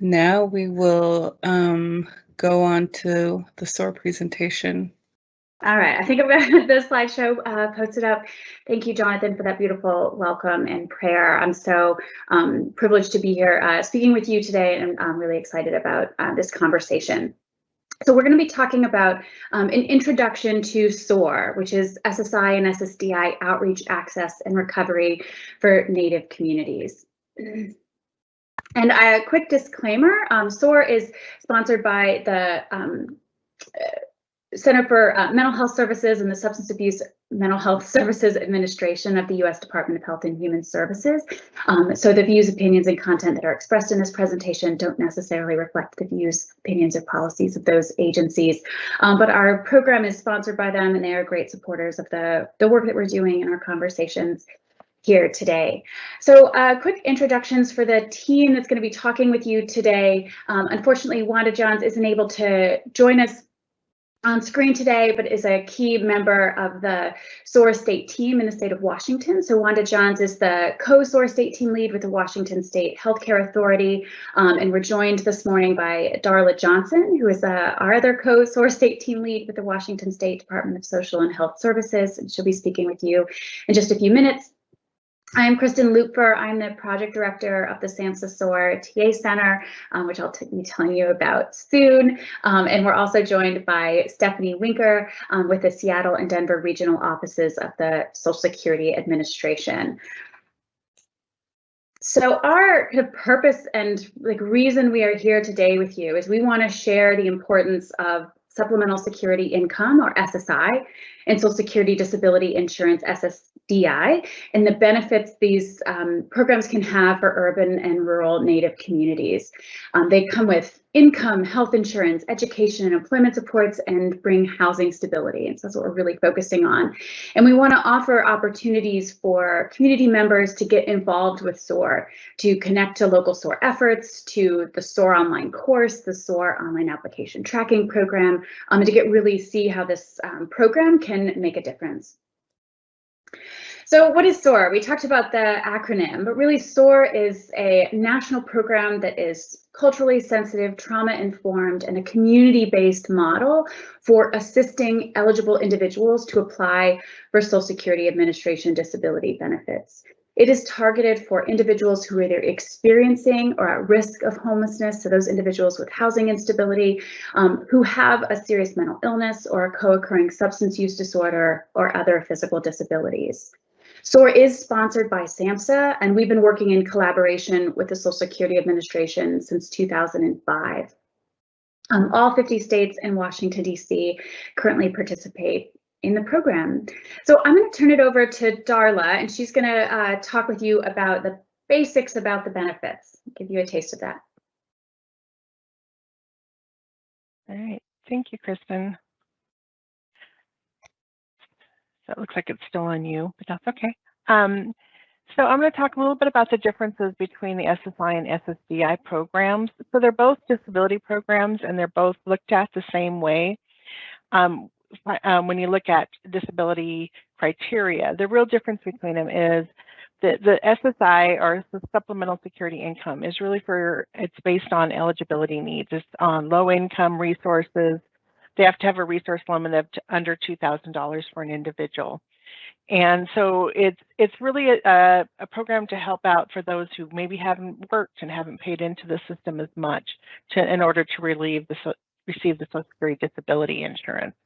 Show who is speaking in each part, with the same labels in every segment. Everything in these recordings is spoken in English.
Speaker 1: Now we will go on to the SOAR presentation.
Speaker 2: All right, I think I'm going to get the slideshow posted up. Thank you, Jonathan, for that beautiful welcome and prayer. I'm so privileged to be here speaking with you today, and I'm really excited about this conversation. So we're going to be talking about an introduction to SOAR, which is SSI and SSDI outreach, access, and recovery for Native communities. And a quick disclaimer, SOAR is sponsored by the Center for Mental Health Services and the Substance Abuse Mental Health Services Administration of the U.S. Department of Health and Human Services. So the views, opinions, and content that are expressed in this presentation don't necessarily reflect the views, opinions, or policies of those agencies. But our program is sponsored by them, and they are great supporters of the work that we're doing in our conversations here today. So quick introductions for the team that's going to be talking with you today. Unfortunately, Wanda Johns isn't able to join us on screen today, but is a key member of the SOAR state team in the state of Washington. So Wanda Johns is the co-SOAR state team lead with the Washington State Healthcare Authority. And we're joined this morning by Darla Johnson, who is our other co-SOAR state team lead with the Washington State Department of Social and Health Services. And she'll be speaking with you in just a few minutes. I'm Kristen Lupfer. I'm the project director of the SAMHSA SOAR TA Center, which I'll be telling you about soon. And we're also joined by Stephanie Winker with the Seattle and Denver regional offices of the Social Security Administration. So our purpose and reason we are here today with you is we want to share the importance of Supplemental Security Income, or SSI, and Social Security Disability Insurance, SSDI, and the benefits these programs can have for urban and rural Native communities. They come with income, health insurance, education, and employment supports, and bring housing stability. And so that's what we're really focusing on. And we want to offer opportunities for community members to get involved with SOAR, to connect to local SOAR efforts, to the SOAR online course, the SOAR online application tracking program, and to really see how this program can make a difference. So what is SOAR? We talked about the acronym, but really SOAR is a national program that is culturally sensitive, trauma-informed, and a community-based model for assisting eligible individuals to apply for Social Security Administration disability benefits. It is targeted for individuals who are either experiencing or at risk of homelessness, so those individuals with housing instability, who have a serious mental illness or a co-occurring substance use disorder or other physical disabilities. SOAR is sponsored by SAMHSA, and we've been working in collaboration with the Social Security Administration since 2005. All 50 states and Washington, D.C. currently participate in the program. So I'm going to turn it over to Darla, and she's going to talk with you about the basics about the benefits, give you a taste of that.
Speaker 3: All right, thank you, Kristen. So it looks like it's still on you, but that's okay. So I'm going to talk a little bit about the differences between the SSI and SSDI programs. So they're both disability programs, and they're both looked at the same way. When you look at disability criteria, the real difference between them is that the SSI, or the Supplemental Security Income, is really it's based on eligibility needs. It's on low income resources. They have to have a resource limit of under $2,000 for an individual. And so it's really a program to help out for those who maybe haven't worked and haven't paid into the system as much in order to receive the Social Security disability insurance.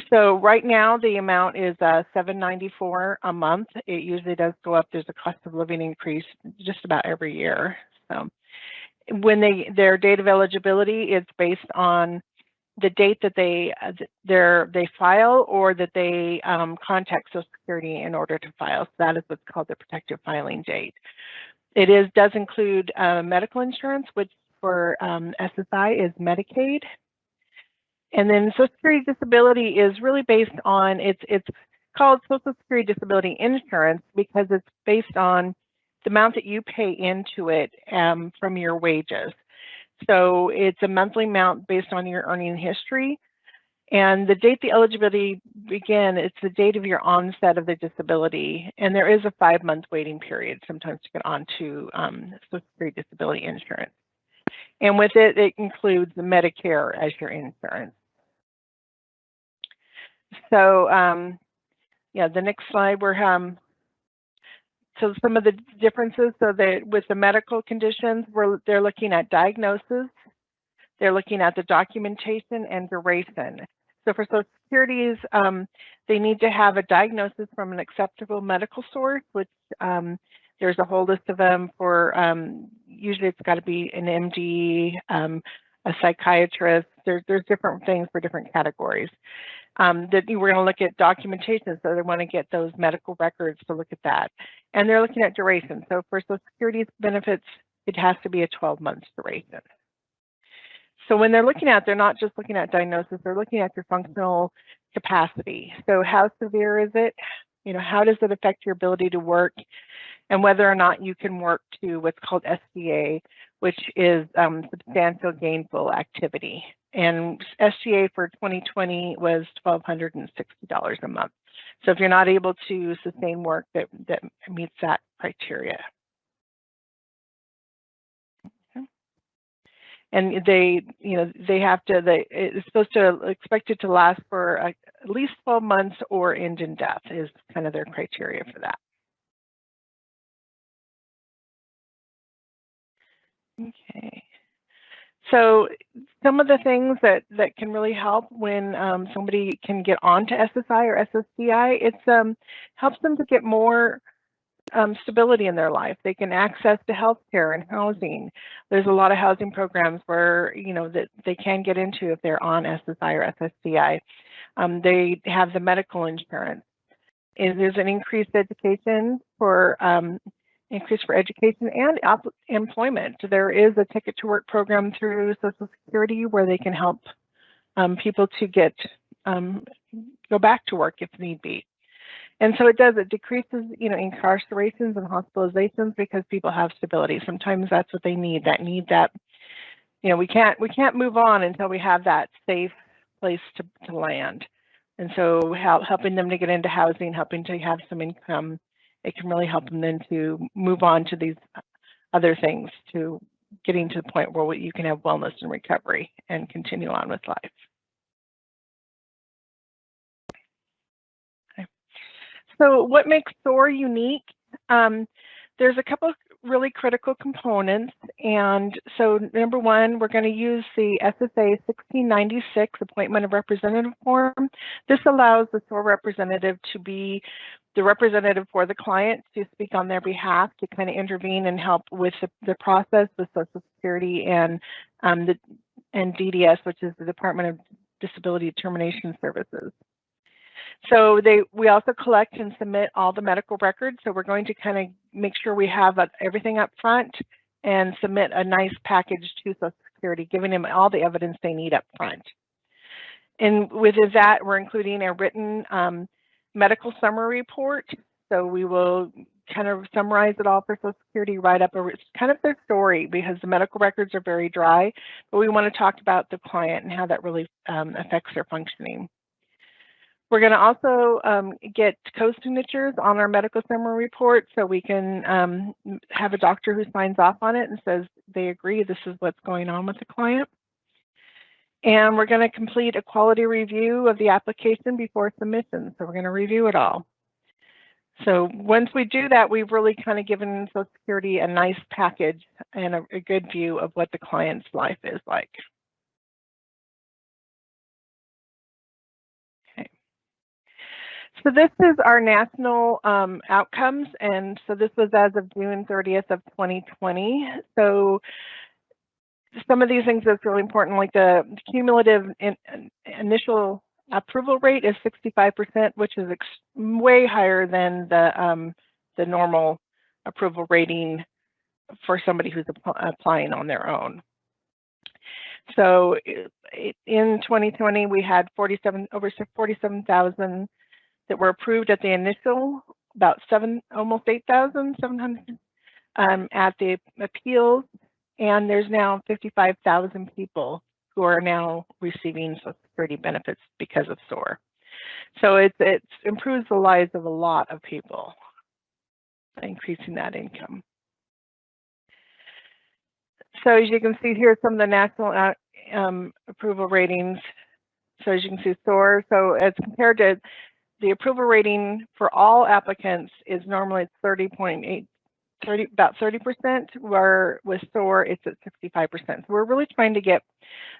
Speaker 3: So right now the amount is $794 a month. It usually does go up. There's a cost of living increase just about every year. So when their date of eligibility is based on the date that they file, or that they contact Social Security in order to file. So that is what's called the protective filing date. It does include medical insurance, which for SSI is Medicaid. And then Social Security disability is really based on, it's called Social Security disability insurance because it's based on the amount that you pay into it from your wages. So it's a monthly amount based on your earning history. And the date the eligibility begins, it's the date of your onset of the disability. And there is a 5-month waiting period sometimes to get onto Social Security disability insurance. And with it, it includes Medicare as your insurance. So yeah, the next slide, so some of the differences, so that with the medical conditions, they're looking at diagnosis, they're looking at the documentation and duration. So for Social Security's, they need to have a diagnosis from an acceptable medical source, which there's a whole list of them for, usually it's got to be an MD, a psychiatrist, there's different things for different categories. That we're going to look at documentation, so they want to get those medical records to look at that. And they're looking at duration. So for Social Security's benefits, it has to be a 12-month duration. So when they're looking at, they're not just looking at diagnosis, they're looking at your functional capacity. So how severe is it? You know, how does it affect your ability to work? And whether or not you can work to what's called SGA, which is substantial gainful activity. And SGA for 2020 was $1,260 a month. So if you're not able to sustain work that meets that criteria. Okay. And they have to, it's supposed to expect it to last for at least 12 months or end in death is kind of their criteria for that. Okay. So some of the things that can really help when somebody can get onto SSI or SSDI, it helps them to get more stability in their life. They can access to healthcare and housing. There's a lot of housing programs where, you know, that they can get into if they're on SSI or SSDI. They have the medical insurance. There's an increased education for increase for education and employment. There is a ticket to work program through Social Security where they can help people to get go back to work if need be. And so it decreases, you know, incarcerations and hospitalizations because people have stability. Sometimes that's what they need. That you know, we can't move on until we have that safe place to land. And so helping them to get into housing, helping to have some income, it can really help them then to move on to these other things, to getting to the point where you can have wellness and recovery and continue on with life. Okay. So what makes SOAR unique? There's a couple of really critical components. And so number one, we're going to use the SSA 1696 Appointment of Representative form. This allows the SOAR representative to be the representative for the client to speak on their behalf, to kind of intervene and help with the process with Social Security and DDS, which is the Department of Disability Determination Services. So we also collect and submit all the medical records. So we're going to kind of make sure we have everything up front and submit a nice package to Social Security, giving them all the evidence they need up front. And with that, we're including a written medical summary report. So we will kind of summarize it all for Social Security, write up kind of their story, because the medical records are very dry, but we want to talk about the client and how that really affects their functioning. We're going to also get co-signatures on our medical summary report, so we can have a doctor who signs off on it and says they agree this is what's going on with the client. And we're going to complete a quality review of the application before submission. So we're going to review it all. So once we do that, we've really kind of given Social Security a nice package and a good view of what the client's life is like. Okay. So this is our national outcomes. And so this was as of June 30th of 2020. So some of these things that's really important, like the cumulative initial approval rate is 65%, which is way higher than the normal approval rating for somebody who's applying on their own. So in 2020, we had over 47,000 that were approved at the initial, about almost 8,700 at the appeals, and there's now 55,000 people who are now receiving Social Security benefits because of SOAR. So it improves the lives of a lot of people, increasing that income. So as you can see here, some of the national approval ratings. So as you can see, SOAR. So as compared to the approval rating for all applicants is normally 30.8, about 30%, where with SOAR it's at 65%. So we're really trying to get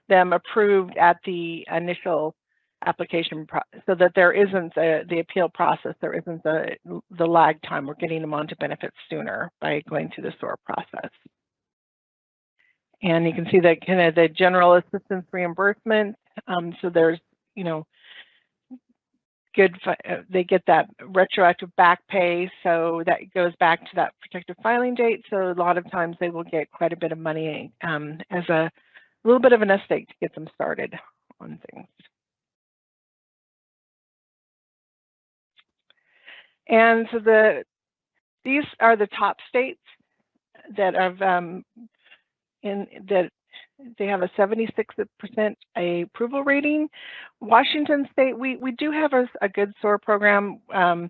Speaker 3: them approved at the initial application so that there isn't the appeal process, there isn't the lag time. We're getting them onto benefits sooner by going through the SOAR process. And you can see that kind of the general assistance reimbursement. So there's, you know, good, they get that retroactive back pay, so that goes back to that protective filing date. So a lot of times they will get quite a bit of money as a little bit of a nest egg to get them started on things. And so these are the top states that have that they have a 76% approval rating. Washington State, we do have a good SOAR program. I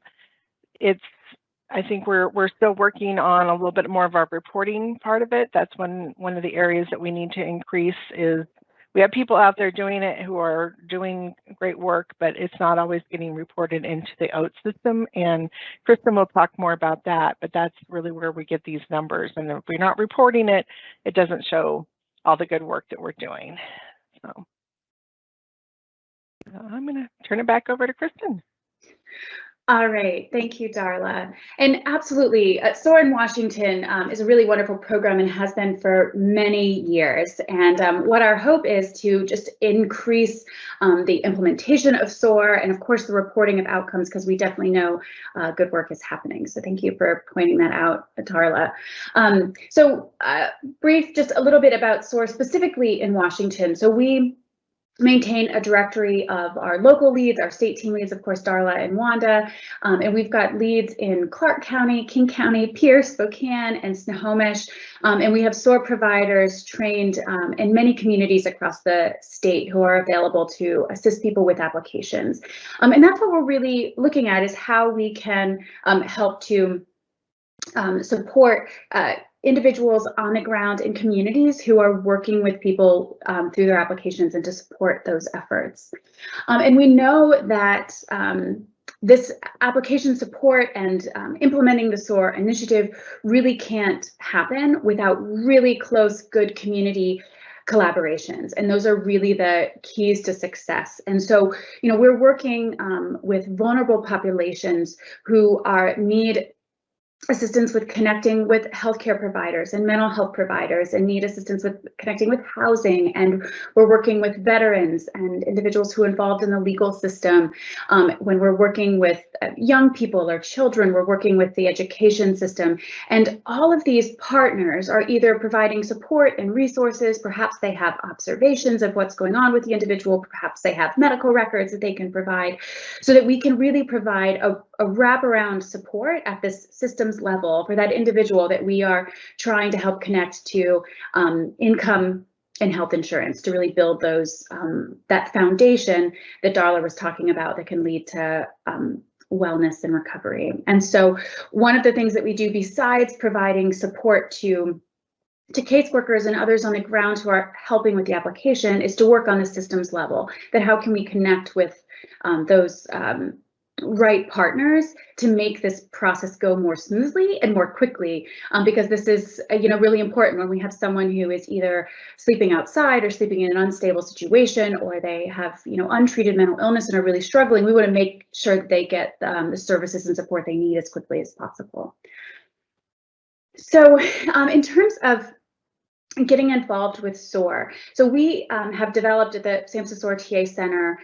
Speaker 3: think we're still working on a little bit more of our reporting part of it. That's one of the areas that we need to increase. Is we have people out there doing it who are doing great work, but it's not always getting reported into the OAT system. And Kristen will talk more about that, but that's really where we get these numbers. And if we're not reporting it, it doesn't show all the good work that we're doing. So I'm going to turn it back over to Kristen.
Speaker 2: All right, thank you, Darla. And absolutely, SOAR in Washington is a really wonderful program and has been for many years. And what our hope is to just increase the implementation of SOAR and of course the reporting of outcomes, because we definitely know good work is happening. So thank you for pointing that out, Darla. Brief, just a little bit about SOAR specifically in Washington. So we maintain a directory of our local leads, our state team leads, of course, Darla and Wanda, and we've got leads in Clark County, King County, Pierce, Spokane, and Snohomish, and we have SOAR providers trained in many communities across the state who are available to assist people with applications. And that's what we're really looking at, is how we can help to support individuals on the ground in communities who are working with people through their applications and to support those efforts. And we know that this application support and implementing the SOAR initiative really can't happen without really close, good community collaborations, and those are really the keys to success. And so, you know, we're working with vulnerable populations who need assistance with connecting with healthcare providers and mental health providers, and need assistance with connecting with housing. And we're working with veterans and individuals who are involved in the legal system. When we're working with young people or children, we're working with the education system. And all of these partners are either providing support and resources, perhaps they have observations of what's going on with the individual, perhaps they have medical records that they can provide, so that we can really provide a wraparound support at this systems level for that individual that we are trying to help connect to income and health insurance, to really build those that foundation that Darla was talking about that can lead to wellness and recovery. And so one of the things that we do besides providing support to caseworkers and others on the ground who are helping with the application is to work on the systems level, that how can we connect with those right partners to make this process go more smoothly and more quickly, because this is really important when we have someone who is either sleeping outside or sleeping in an unstable situation, or they have untreated mental illness and are really struggling. We want to make sure that they get the services and support they need as quickly as possible. So in terms of getting involved with SOAR. So we have developed at the SAMHSA SOAR TA Center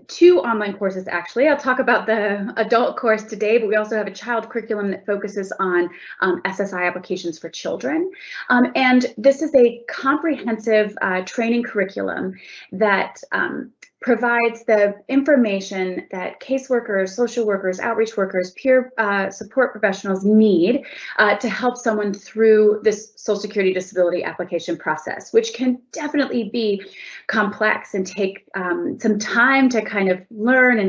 Speaker 2: 2 online courses, actually. I'll talk about the adult course today, but we also have a child curriculum that focuses on SSI applications for children. And this is a comprehensive training curriculum that provides the information that caseworkers, social workers, outreach workers, peer support professionals need to help someone through this Social Security disability application process, which can definitely be complex and take some time to kind of learn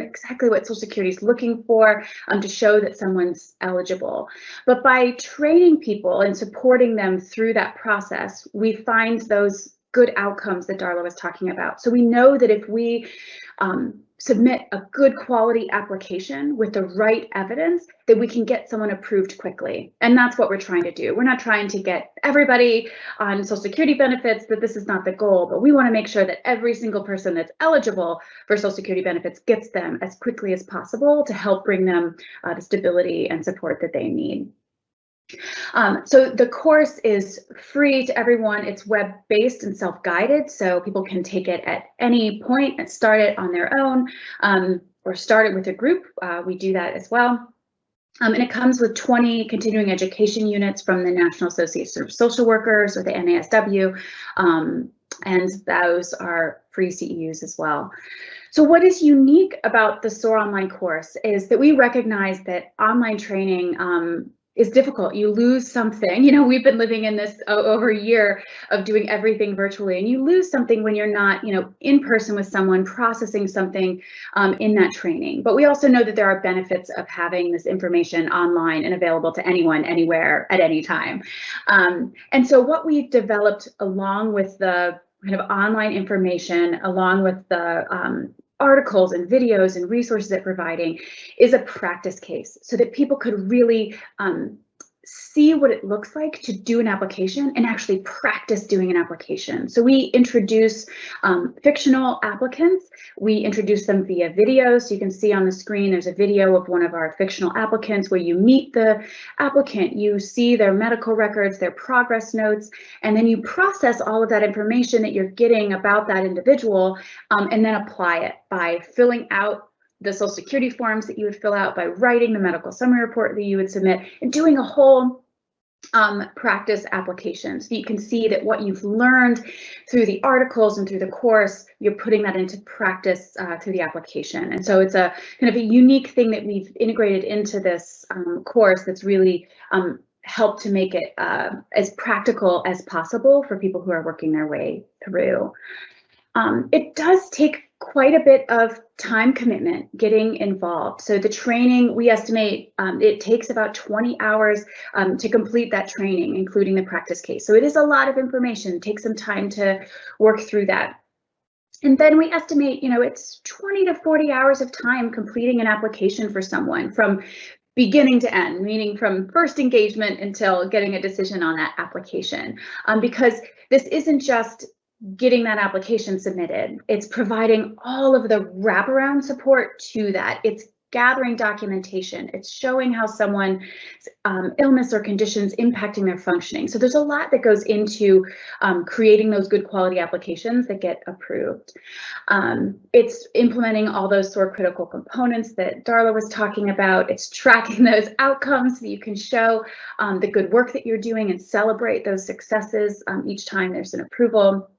Speaker 2: exactly what Social Security is looking for to show that someone's eligible. But by training people and supporting them through that process, we find those good outcomes that Darla was talking about. So we know that if we submit a good quality application with the right evidence, that we can get someone approved quickly. And that's what we're trying to do. We're not trying to get everybody on Social Security benefits, that this is not the goal, but we want to make sure that every single person that's eligible for Social Security benefits gets them as quickly as possible to help bring them the stability and support that they need. So the course is free to everyone. It's web-based and self-guided, so people can take it at any point and start it on their own or start it with a group. We do that as well. And it comes with 20 continuing education units from the National Association of Social Workers, or the NASW, and those are free CEUs as well. So what is unique about the SOAR online course is that we recognize that online training is difficult. You lose something. You know, we've been living in this over a year of doing everything virtually, and you lose something when you're not, you know, in person with someone processing something in that training. But we also know that there are benefits of having this information online and available to anyone, anywhere, at any time. And so what we've developed along with the kind of online information, along with the articles and videos and resources that providing, is a practice case so that people could really see what it looks like to do an application and actually practice doing an application. So we introduce fictional applicants. We introduce them via video. So you can see on the screen, there's a video of one of our fictional applicants where you meet the applicant, you see their medical records, their progress notes, and then you process all of that information that you're getting about that individual and then apply it by filling out the Social Security forms that you would fill out, by writing the medical summary report that you would submit, and doing a whole practice application. So you can see that what you've learned through the articles and through the course, you're putting that into practice through the application. And so it's a kind of a unique thing that we've integrated into this course that's really helped to make it as practical as possible for people who are working their way through. It does take quite a bit of time commitment getting involved. So the training, we estimate it takes about 20 hours to complete that training, including the practice case. So it is a lot of information. Take some time to work through that. And then we estimate, you know, it's 20 to 40 hours of time completing an application for someone from beginning to end, meaning from first engagement until getting a decision on that application. Because this isn't just getting that application submitted, it's providing all of the wraparound support to that. It's gathering documentation. It's showing how someone's illness or conditions impacting their functioning. So there's a lot that goes into creating those good quality applications that get approved. It's implementing all those SOAR critical components that Darla was talking about. It's tracking those outcomes so that you can show the good work that you're doing and celebrate those successes each time there's an approval.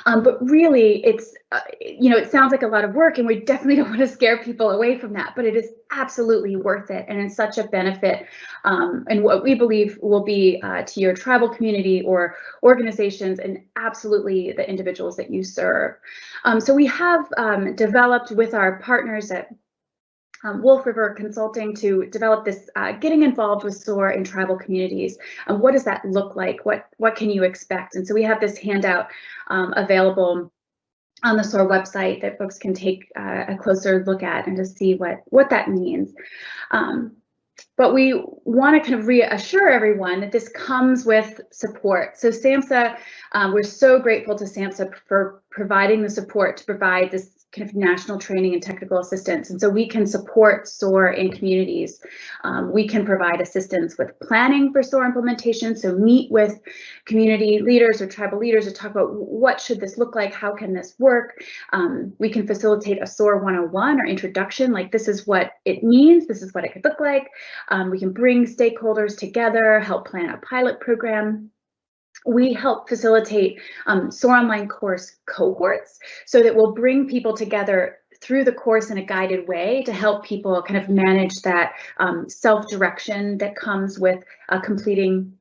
Speaker 2: But really, it's, you know, it sounds like a lot of work, and we definitely don't want to scare people away from that, but it is absolutely worth it. And it's such a benefit and what we believe will be to your tribal community or organizations and absolutely the individuals that you serve. So we have developed with our partners at Wolf River Consulting to develop this getting involved with SOAR in tribal communities. What does that look like? What can you expect? And so we have this handout available on the SOAR website that folks can take a closer look at and to see what that means. But we want to kind of reassure everyone that this comes with support. So SAMHSA, we're so grateful to SAMHSA for providing the support to provide this kind of national training and technical assistance. And so we can support SOAR in communities. We can provide assistance with planning for SOAR implementation. So meet with community leaders or tribal leaders to talk about what should this look like? How can this work? We can facilitate a SOAR 101 or introduction, like this is what it means, this is what it could look like. We can bring stakeholders together, help plan a pilot program. we help facilitate SOAR online course cohorts so that we'll bring people together through the course in a guided way to help people kind of manage that self-direction that comes with completing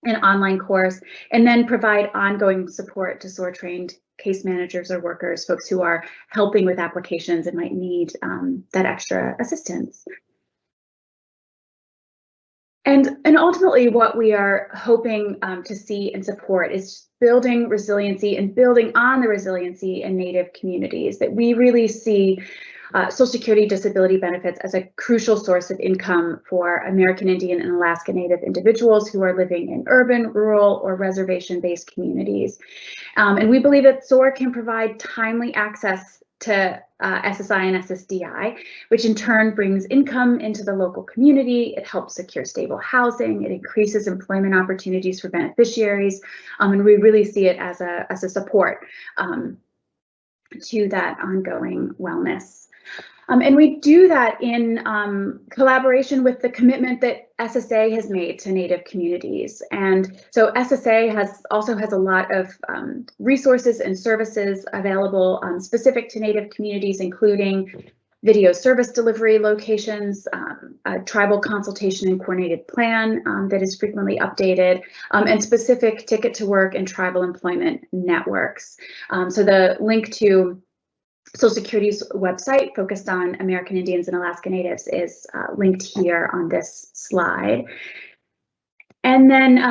Speaker 2: an online course, and then provide ongoing support to SOAR trained case managers or workers, folks who are helping with applications and might need that extra assistance. And ultimately, what we are hoping to see and support is building resiliency and building on the resiliency in Native communities, that we really see Social Security disability benefits as a crucial source of income for American Indian and Alaska Native individuals who are living in urban, rural, or reservation-based communities. And we believe that SOAR can provide timely access to SSI and SSDI, which in turn brings income into the local community. It helps secure stable housing. It increases employment opportunities for beneficiaries. And we really see it as a support to that ongoing wellness. And we do that in collaboration with the commitment that SSA has made to Native communities. And so SSA also has a lot of resources and services available specific to Native communities, including video service delivery locations, a tribal consultation and coordinated plan that is frequently updated, and specific ticket to work and tribal employment networks. So the link to Social Security's website focused on American Indians and Alaska Natives is linked here on this slide. And then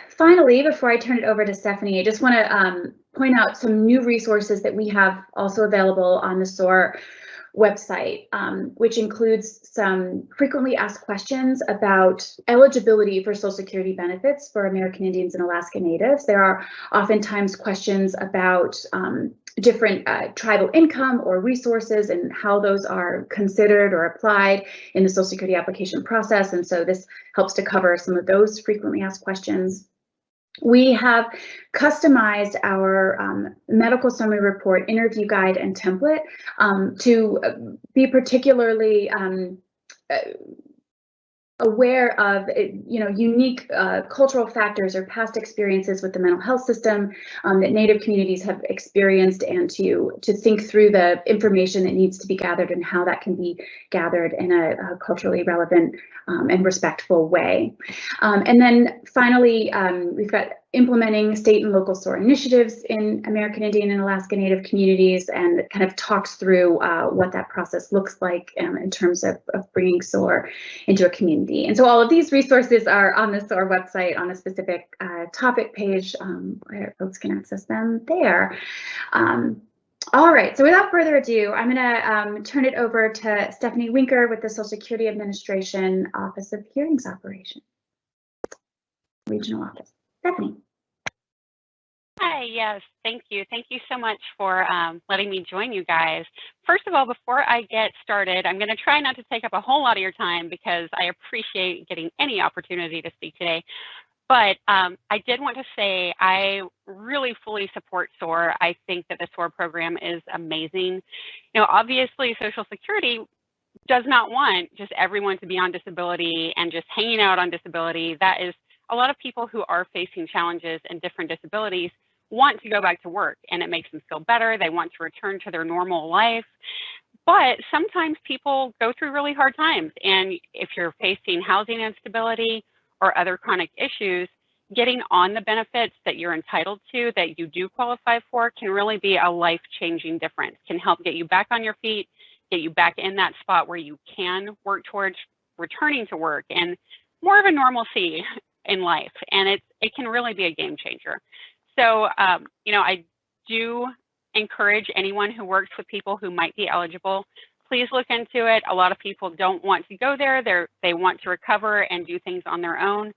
Speaker 2: finally, before I turn it over to Stephanie, I just want to point out some new resources that we have also available on the SOAR website, which includes some frequently asked questions about eligibility for Social Security benefits for American Indians and Alaska Natives. There are oftentimes questions about different tribal income or resources and how those are considered or applied in the Social Security application process. And so this helps to cover some of those frequently asked questions. We have customized our medical summary report, interview guide, and template to be particularly aware of unique cultural factors or past experiences with the mental health system that Native communities have experienced, and to think through the information that needs to be gathered and how that can be gathered in a culturally relevant and respectful way. And then finally, we've got implementing state and local SOAR initiatives in American Indian and Alaska Native communities, and kind of talks through what that process looks like in terms of bringing SOAR into a community. And so all of these resources are on the SOAR website on a specific topic page where folks can access them there. All right, so without further ado, I'm going to turn it over to Stephanie Winker with the Social Security Administration Office of Hearings Operations, Regional Office. Stephanie.
Speaker 4: Hi, yes, thank you. Thank you so much for letting me join you guys. First of all, before I get started, I'm going to try not to take up a whole lot of your time because I appreciate getting any opportunity to speak today. But I did want to say I really fully support SOAR. I think that the SOAR program is amazing. Obviously, Social Security does not want just everyone to be on disability and just hanging out on disability. That is, a lot of people who are facing challenges and different disabilities want to go back to work, and it makes them feel better. They want to return to their normal life. But sometimes people go through really hard times, and if you're facing housing instability or other chronic issues, getting on the benefits that you're entitled to, that you do qualify for, can really be a life-changing difference, can help get you back on your feet, get you back in that spot where you can work towards returning to work and more of a normalcy in life. And it can really be a game changer. So, I do encourage anyone who works with people who might be eligible, please look into it. A lot of people don't want to go there. They want to recover and do things on their own.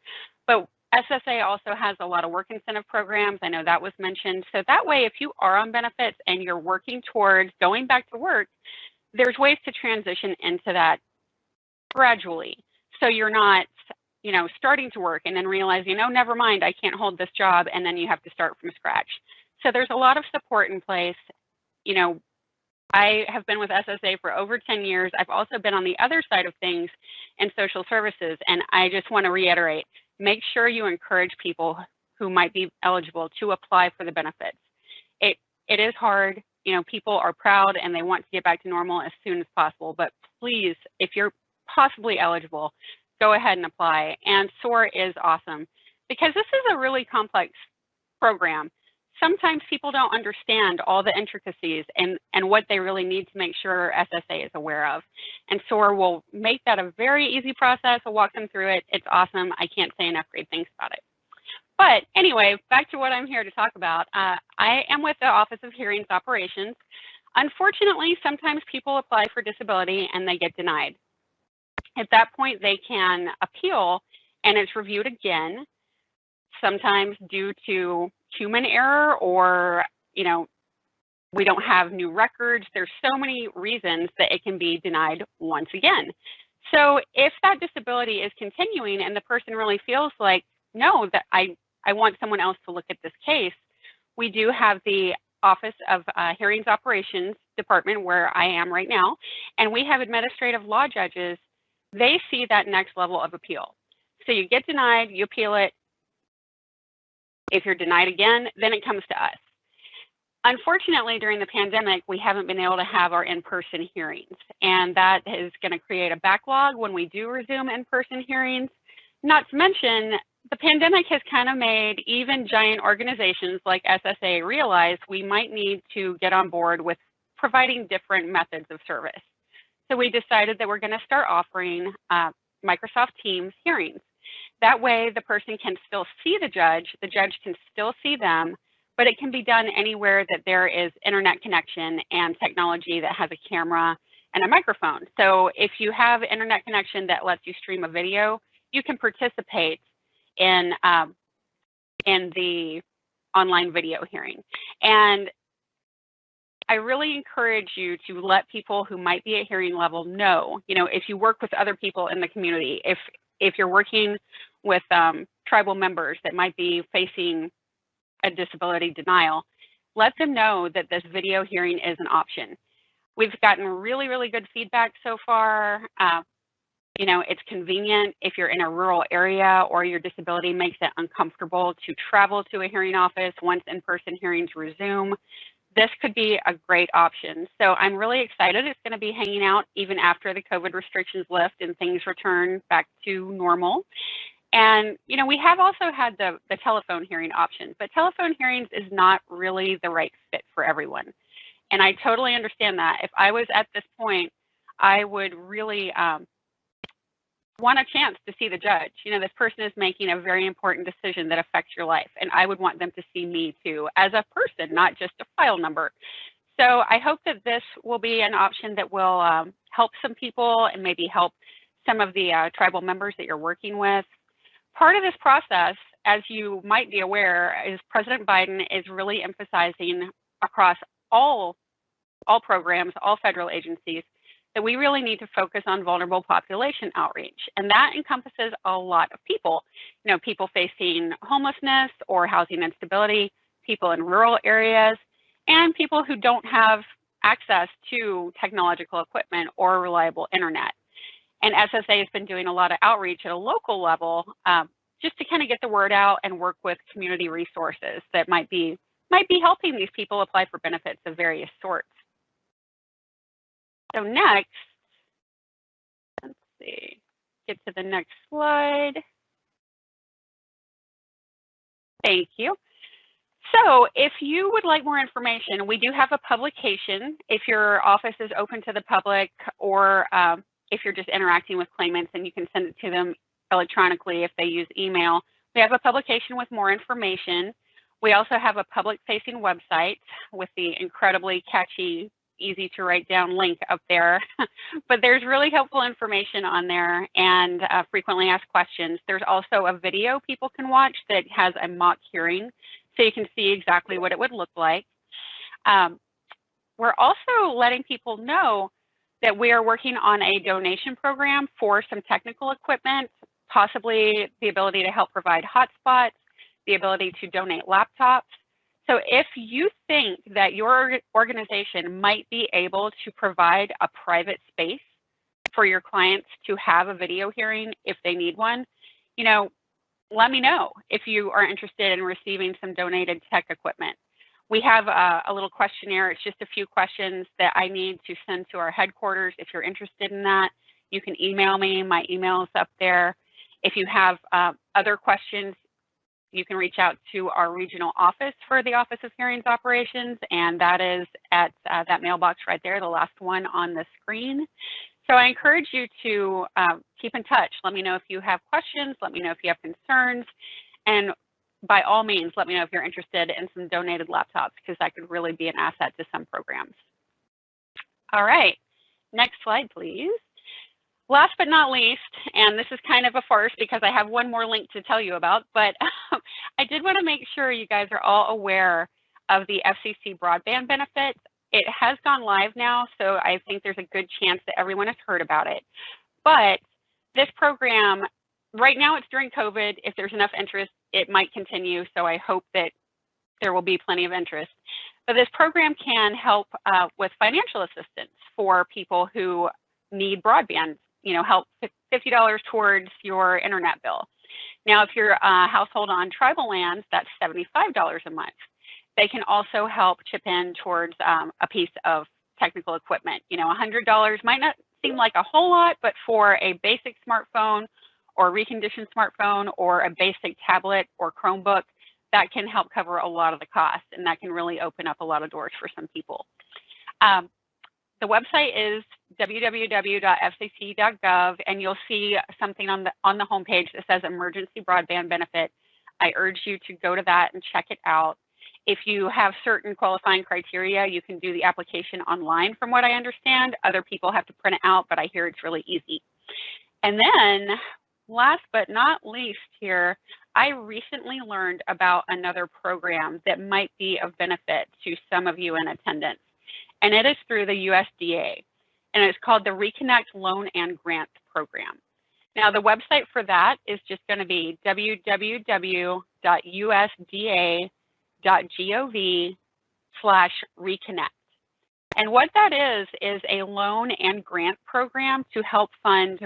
Speaker 4: But SSA also has a lot of work incentive programs. I know that was mentioned. So that way, if you are on benefits and you're working towards going back to work, there's ways to transition into that gradually. So you're not, starting to work and then realizing, oh, never mind, I can't hold this job. And then you have to start from scratch. So there's a lot of support in place. I have been with SSA for over 10 years. I've also been on the other side of things in social services. And I just want to reiterate, make sure you encourage people who might be eligible to apply for the benefits. It is hard. You know, people are proud and they want to get back to normal as soon as possible, but please, if you're possibly eligible, go ahead and apply. And SOAR is awesome because this is a really complex program. Sometimes people don't understand all the intricacies and what they really need to make sure SSA is aware of. And SOAR will make that a very easy process. I'll walk them through it. It's awesome. I can't say enough great things about it. But anyway, back to what I'm here to talk about. I am with the Office of Hearings Operations. Unfortunately, sometimes people apply for disability and they get denied. At that point, they can appeal and it's reviewed again, sometimes due to human error or, you know, we don't have new records. There's so many reasons that it can be denied once again. So if that disability is continuing and the person really feels like, no, that I want someone else to look at this case, we do have the Office of Hearings Operations Department where I am right now, and we have administrative law judges. They see that next level of appeal. So you get denied, you appeal it. If you're denied again, then it comes to us. Unfortunately, during the pandemic, we haven't been able to have our in-person hearings, and that is going to create a backlog when we do resume in-person hearings. Not to mention, the pandemic has kind of made even giant organizations like SSA realize we might need to get on board with providing different methods of service. So we decided that we're going to start offering Microsoft Teams hearings. That way the person can still see the judge can still see them, but it can be done anywhere that there is internet connection and technology that has a camera and a microphone. So if you have internet connection that lets you stream a video, you can participate in the online video hearing. And I really encourage you to let people who might be at hearing level know, you know, if you work with other people in the community, if you're working with tribal members that might be facing a disability denial, let them know that this video hearing is an option. We've gotten really, really good feedback so far. You know, it's convenient if you're in a rural area or your disability makes it uncomfortable to travel to a hearing office once in-person hearings resume. This could be a great option. So I'm really excited. It's going to be hanging out even after the COVID restrictions lift and things return back to normal. And, you know, we have also had the telephone hearing option, but telephone hearings is not really the right fit for everyone. And I totally understand that. If I was at this point, I would really want a chance to see the judge. You know, this person is making a very important decision that affects your life, and I would want them to see me too as a person, not just a file number. So I hope that this will be an option that will help some people and maybe help some of the tribal members that you're working with. Part of this process, as you might be aware, is President Biden is really emphasizing across all programs, all federal agencies, that we really need to focus on vulnerable population outreach. And that encompasses a lot of people, you know, people facing homelessness or housing instability, people in rural areas, and people who don't have access to technological equipment or reliable internet. And SSA has been doing a lot of outreach at a local level just to kind of get the word out and work with community resources that might be helping these people apply for benefits of various sorts. So next, let's see, get to the next slide. Thank you. So if you would like more information, we do have a publication if your office is open to the public or if you're just interacting with claimants and you can send it to them electronically if they use email. We have a publication with more information. We also have a public-facing website with the incredibly catchy, easy to write down link up there, but there's really helpful information on there and frequently asked questions. There's also a video people can watch that has a mock hearing, so you can see exactly what it would look like. We're also letting people know that we are working on a donation program for some technical equipment, possibly the ability to help provide hotspots, the ability to donate laptops. So if you think that your organization might be able to provide a private space for your clients to have a video hearing if they need one, you know, let me know if you are interested in receiving some donated tech equipment. We have a little questionnaire. It's just a few questions that I need to send to our headquarters. If you're interested in that, you can email me. My email is up there. If you have other questions, you can reach out to our regional office for the Office of Hearings Operations, and that is at that mailbox right there, the last one on the screen. So I encourage you to keep in touch. Let me know if you have questions. Let me know if you have concerns. And by all means, let me know if you're interested in some donated laptops, because that could really be an asset to some programs. All right, next slide, please. Last but not least, and this is kind of a farce because I have one more link to tell you about, but I did want to make sure you guys are all aware of the FCC broadband benefit. It has gone live now, so I think there's a good chance that everyone has heard about it. But this program, right now it's during COVID. If there's enough interest, it might continue, so I hope that there will be plenty of interest. But this program can help with financial assistance for people who need broadband, help $50 towards your internet bill. Now, if you're a household on tribal lands, that's $75 a month. They can also help chip in towards a piece of technical equipment. $100 might not seem like a whole lot, but for a basic smartphone or reconditioned smartphone or a basic tablet or Chromebook, that can help cover a lot of the costs, and that can really open up a lot of doors for some people. The website is www.fcc.gov, and you'll see something on the homepage that says emergency broadband benefit. I urge you to go to that and check it out. If you have certain qualifying criteria, you can do the application online, from what I understand. Other people have to print it out, but I hear it's really easy. And then last but not least here, I recently learned about another program that might be of benefit to some of you in attendance. And it is through the USDA, and it's called the Reconnect Loan and Grant Program. Now, the website for that is just going to be www.usda.gov/reconnect. And what that is a loan and grant program to help fund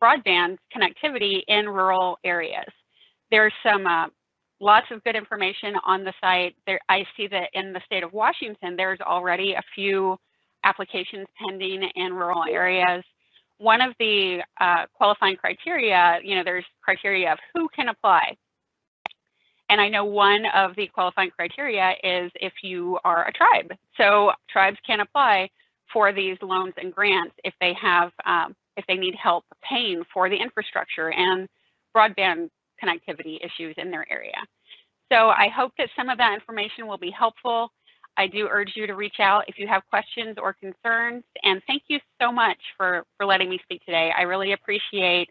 Speaker 4: broadband connectivity in rural areas. There's some lots of good information on the site. I see that in the state of Washington, there's already a few applications pending in rural areas. One of the qualifying criteria, there's criteria of who can apply. And I know one of the qualifying criteria is if you are a tribe. So tribes can apply for these loans and grants if they have, if they need help paying for the infrastructure and broadband connectivity issues in their area. So I hope that some of that information will be helpful. I do urge you to reach out if you have questions or concerns. And thank you so much for letting me speak today. I really appreciate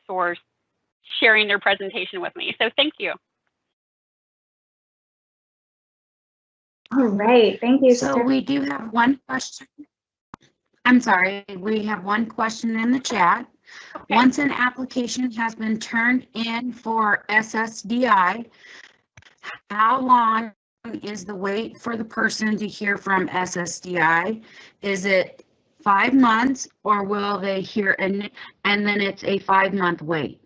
Speaker 4: SOAR sharing their presentation with me. So thank you.
Speaker 2: All right, thank you.
Speaker 5: So we do have one question. I'm sorry, we have one question in the chat. Okay. Once an application has been turned in for SSDI, how long is the wait for the person to hear from SSDI? Is it 5 months, or will they hear and then it's a 5-month wait?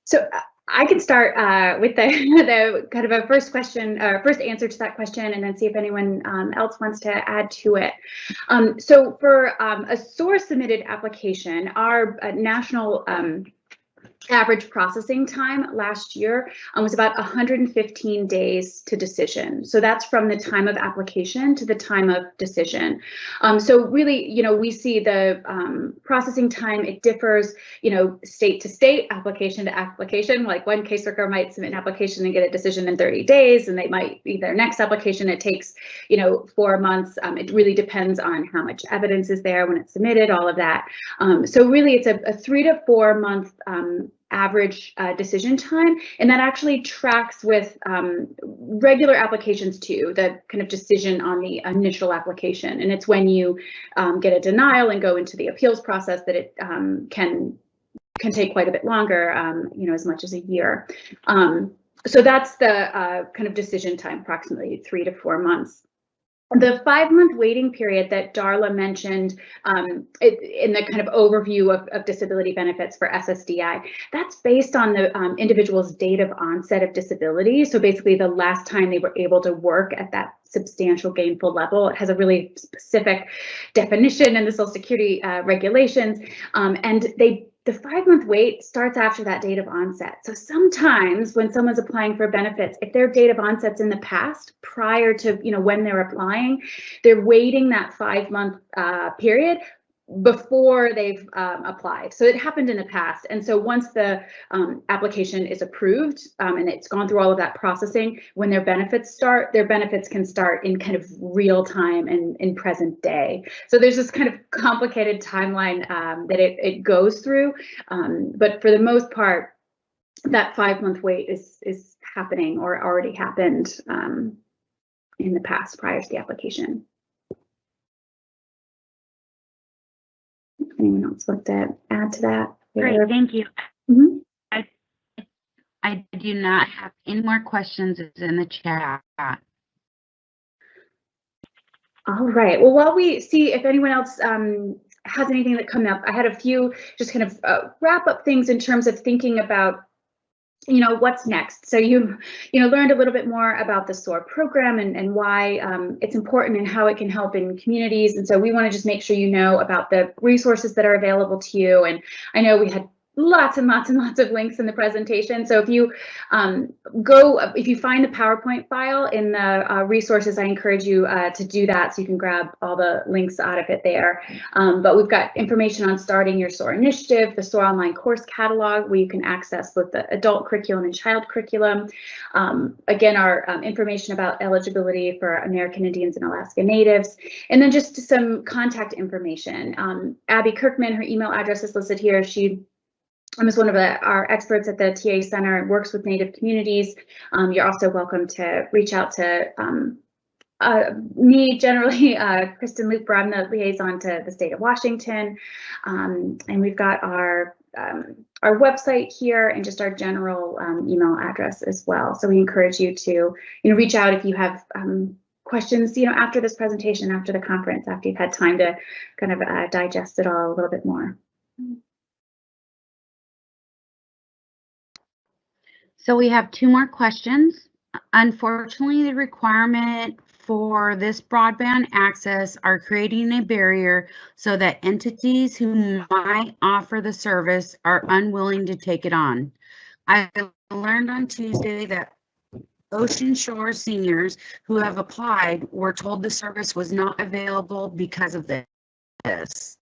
Speaker 2: So I can start with the kind of a first question, first answer to that question, and then see if anyone else wants to add to it. So for a SOAR submitted application, our national average processing time last year was about 115 days to decision. So that's from the time of application to the time of decision. So really, we see the processing time, it differs, state to state, application to application. Like one caseworker might submit an application and get a decision in 30 days, and they might be their next application, it takes, 4 months. It really depends on how much evidence is there when it's submitted, all of that. So really it's a 3 to 4 month average decision time, and that actually tracks with regular applications too, the kind of decision on the initial application. And it's when you get a denial and go into the appeals process that it can take quite a bit longer, as much as a year. So that's the kind of decision time, approximately 3 to 4 months. The 5-month waiting period that Darla mentioned in the kind of overview of disability benefits for SSDI, that's based on the individual's date of onset of disability. So basically the last time they were able to work at that substantial gainful level. It has a really specific definition in the Social Security regulations, and the 5-month wait starts after that date of onset. So sometimes when someone's applying for benefits, if their date of onset's in the past, prior to when they're applying, they're waiting that 5-month period before they've applied. So it happened in the past. And so once the application is approved and it's gone through all of that processing, when their benefits start, their benefits can start in kind of real time and in present day. So there's this kind of complicated timeline that it goes through. But for the most part, that 5-month wait is happening or already happened in the past prior to the application. Anyone else want to add to that?
Speaker 5: Great, thank you.
Speaker 2: Mm-hmm.
Speaker 5: I do not have any more questions in the chat.
Speaker 2: All right. Well, while we see if anyone else has anything that come up, I had a few just kind of wrap up things in terms of thinking about what's next. So you learned a little bit more about the SOAR program and why it's important and how it can help in communities. And so we want to just make sure you know about the resources that are available to you. And I know we had lots and lots and lots of links in the presentation. So if you if you find the PowerPoint file in the resources, I encourage you to do that so you can grab all the links out of it there. But we've got information on starting your SOAR initiative, the SOAR online course catalog, where you can access both the adult curriculum and child curriculum. Again, our information about eligibility for American Indians and Alaska Natives, and then just some contact information. Abby Kirkman, her email address is listed here. She is one of our experts at the TA Center and works with Native communities. You're also welcome to reach out to me generally, Kristen Luper. I'm the liaison to the state of Washington. And we've got our website here and just our general email address as well. So we encourage you to reach out if you have questions after this presentation, after the conference, after you've had time to kind of digest it all a little bit more.
Speaker 5: So we have 2 more questions. Unfortunately, the requirement for this broadband access are creating a barrier so that entities who might offer the service are unwilling to take it on. I learned on Tuesday that Ocean Shore seniors who have applied were told the service was not available because of this.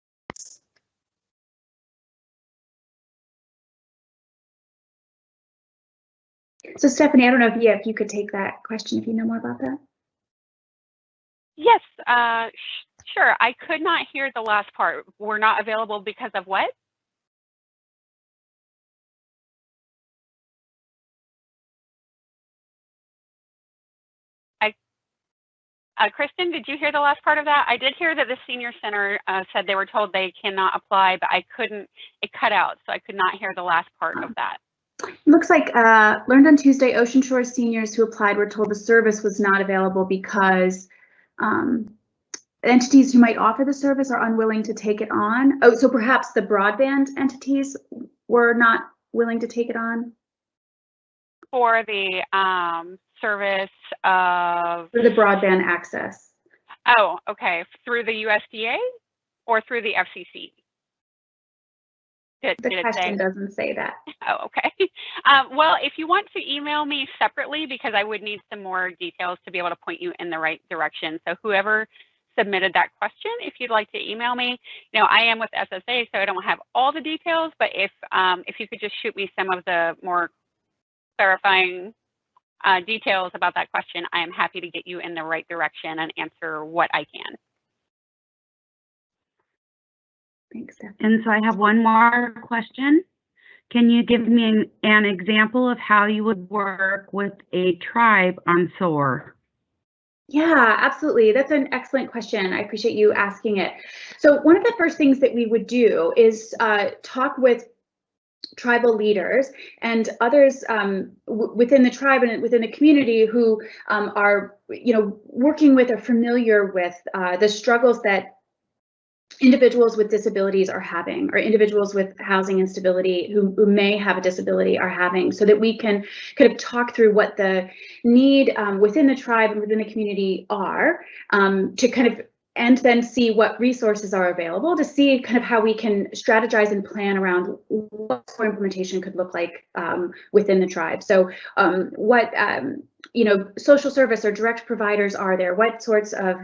Speaker 2: So Stephanie, I don't know if you could take that question if you know more about that.
Speaker 4: Yes, sure. I could not hear the last part. We're not available because of what? Kristen, did you hear the last part of that? I did hear that the Senior Center said they were told they cannot apply, but it cut out, so I could not hear the last part of that.
Speaker 2: Looks like learned on Tuesday, Ocean Shore seniors who applied were told the service was not available because entities who might offer the service are unwilling to take it on. Oh, so perhaps the broadband entities were not willing to take it on?
Speaker 4: For the service of...
Speaker 2: For the broadband access.
Speaker 4: Oh, okay. Through the USDA or through the FCC?
Speaker 2: The question doesn't say that.
Speaker 4: Oh, okay. Well, if you want to email me separately, because I would need some more details to be able to point you in the right direction. So whoever submitted that question, if you'd like to email me, I am with SSA, so I don't have all the details, but if you could just shoot me some of the more clarifying details about that question, I am happy to get you in the right direction and answer what I can.
Speaker 2: Thanks, Stephanie.
Speaker 5: And so I have one more question. Can you give me an example of how you would work with a tribe on SOAR?
Speaker 2: Yeah, absolutely. That's an excellent question. I appreciate you asking it. So one of the first things that we would do is talk with tribal leaders and others within the tribe and within the community who are, working with or familiar with the struggles that individuals with disabilities are having, or individuals with housing instability who may have a disability are having, so that we can kind of talk through what the need within the tribe and within the community are, to kind of, and then see what resources are available, to see kind of how we can strategize and plan around what SOAR implementation could look like within the tribe. So what social service or direct providers are there, what sorts of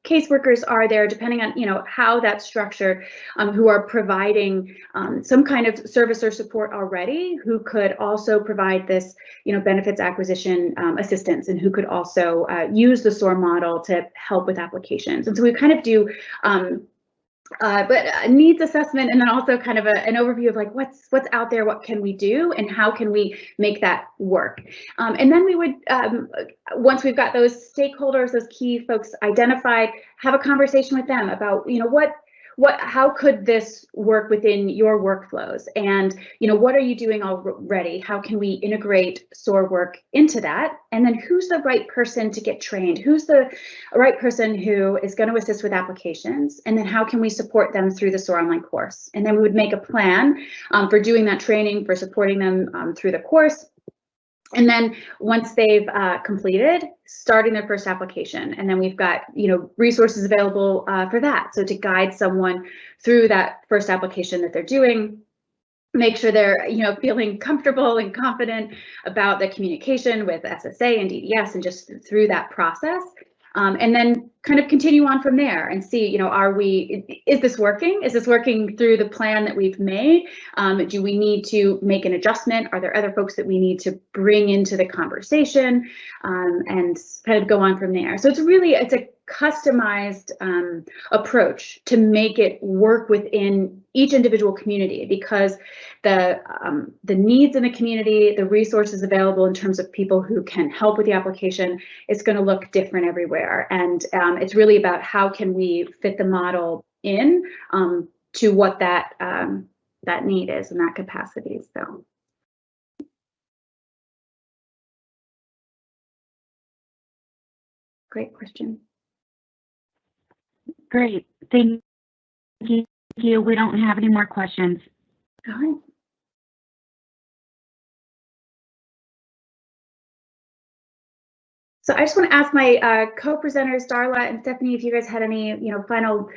Speaker 2: caseworkers are there, depending on, how that's structured, who are providing some kind of service or support already, who could also provide this, benefits acquisition assistance, and who could also use the SOAR model to help with applications. And so we kind of do but a needs assessment, and then also kind of an overview of like what's out there, what can we do, and how can we make that work. And then we would, once we've got those stakeholders, those key folks identified, have a conversation with them about, how could this work within your workflows, and what are you doing already? How can we integrate SOAR work into that? And then who's the right person to get trained? Who's the right person who is going to assist with applications? And then how can we support them through the SOAR online course? And then we would make a plan for doing that training, for supporting them through the course. And then once they've completed, starting their first application. And then we've got, resources available for that. So to guide someone through that first application that they're doing, make sure they're, feeling comfortable and confident about the communication with SSA and DDS, and just through that process. And then kind of continue on from there and see, is this working? Is this working through the plan that we've made? Do we need to make an adjustment? Are there other folks that we need to bring into the conversation, and kind of go on from there? So it's a customized approach to make it work within each individual community, because the needs in the community, the resources available in terms of people who can help with the application, is going to look different everywhere. And it's really about how can we fit the model in to what that need is and that capacity. So. Great question.
Speaker 5: Great, thank you. We don't have any more questions.
Speaker 2: All right. So I just want to ask my co-presenters, Darla and Stephanie, if you guys had any, final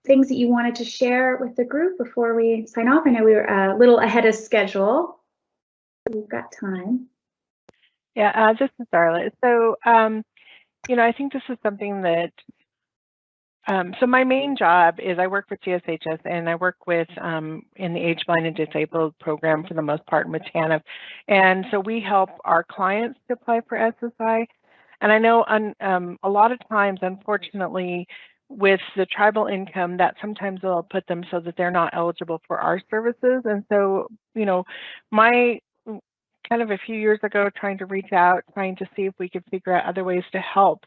Speaker 2: things that you wanted to share with the group before we sign off. I know we were a little ahead of schedule. We've got time.
Speaker 3: Yeah, this is Darla. So, I think this is something that, so my main job is I work with DSHS, and I work with in the age blind and disabled program for the most part with TANF. And so we help our clients to apply for SSI. And I know a lot of times, unfortunately, with the tribal income, that sometimes they'll put them so that they're not eligible for our services. And so, my kind of a few years ago, trying to reach out, trying to see if we could figure out other ways to help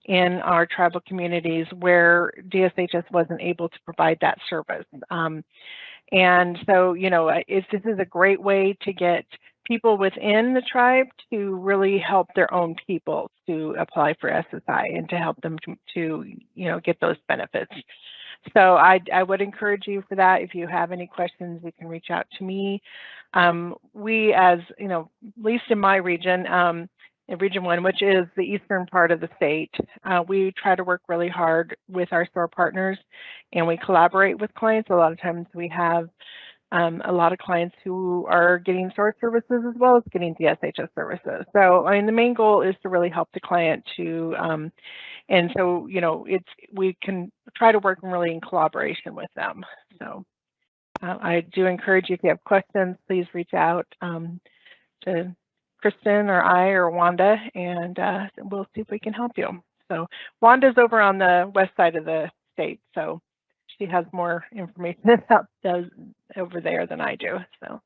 Speaker 3: in our tribal communities where DSHS wasn't able to provide that service. And so, this is a great way to get people within the tribe to really help their own people to apply for SSI and to help them to get those benefits. So I would encourage you for that. If you have any questions, you can reach out to me. We, as at least in my region, in Region 1, which is the eastern part of the state, we try to work really hard with our SOAR partners, and we collaborate with clients. A lot of times we have a lot of clients who are getting SOAR services as well as getting DSHS services. So, the main goal is to really help the client to, and so, we can try to work really in collaboration with them. So I do encourage you, if you have questions, please reach out to Kristen or I or Wanda, and we'll see if we can help you. So Wanda's over on the west side of the state, so she has more information about those over there than I do. So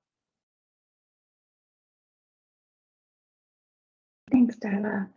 Speaker 2: thanks, Darla.